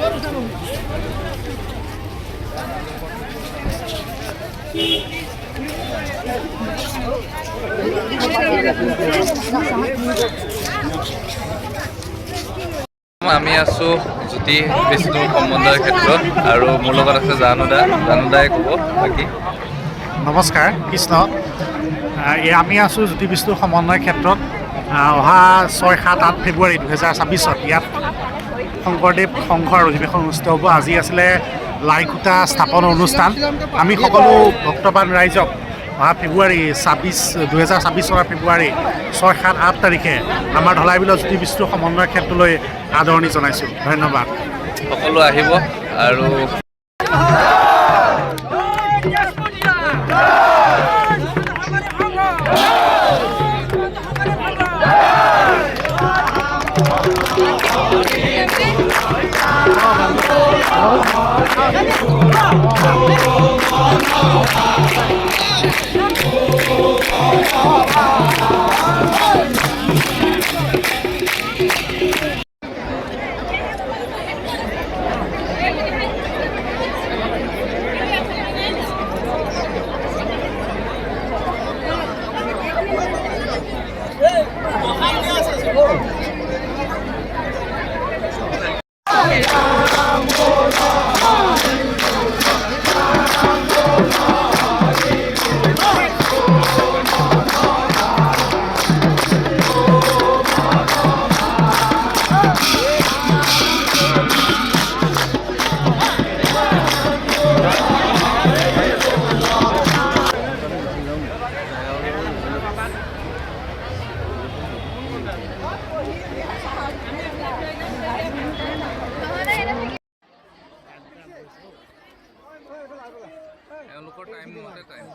আমি আছো জ্যোতি বিষ্ণু সম্বন্ধৰ ক্ষেত্ৰত আৰু মোৰ লগত আছে জানুদাই ক'ব বাকী। নমস্কাৰ কৃষ্ণ। আমি আছোঁ জ্যোতি বিষ্ণু সমন্বয় ক্ষেত্ৰত। অহা 6, 7, 8 ফেব্ৰুৱাৰী 2026 ইয়াত শংকৰদেৱ সংঘৰ অধিৱেশন অনুষ্ঠিত হ'ব। আজি আছিলে লাই খুঁটা স্থাপন অনুষ্ঠান। আমি সকলো ভক্তবান ৰাইজক অহা ফেব্ৰুৱাৰী 2026 চনৰ ফেব্ৰুৱাৰী 6, 7, 8 তাৰিখে আমাৰ ঢলাইবিলৰ জ্যোতি বিষ্ণু সমন্বয় ক্ষেত্ৰলৈ আদৰণি জনাইছোঁ। ধন্যবাদ। সকলো আহিব আৰু এওঁলোকৰ টাইম মতে টাইম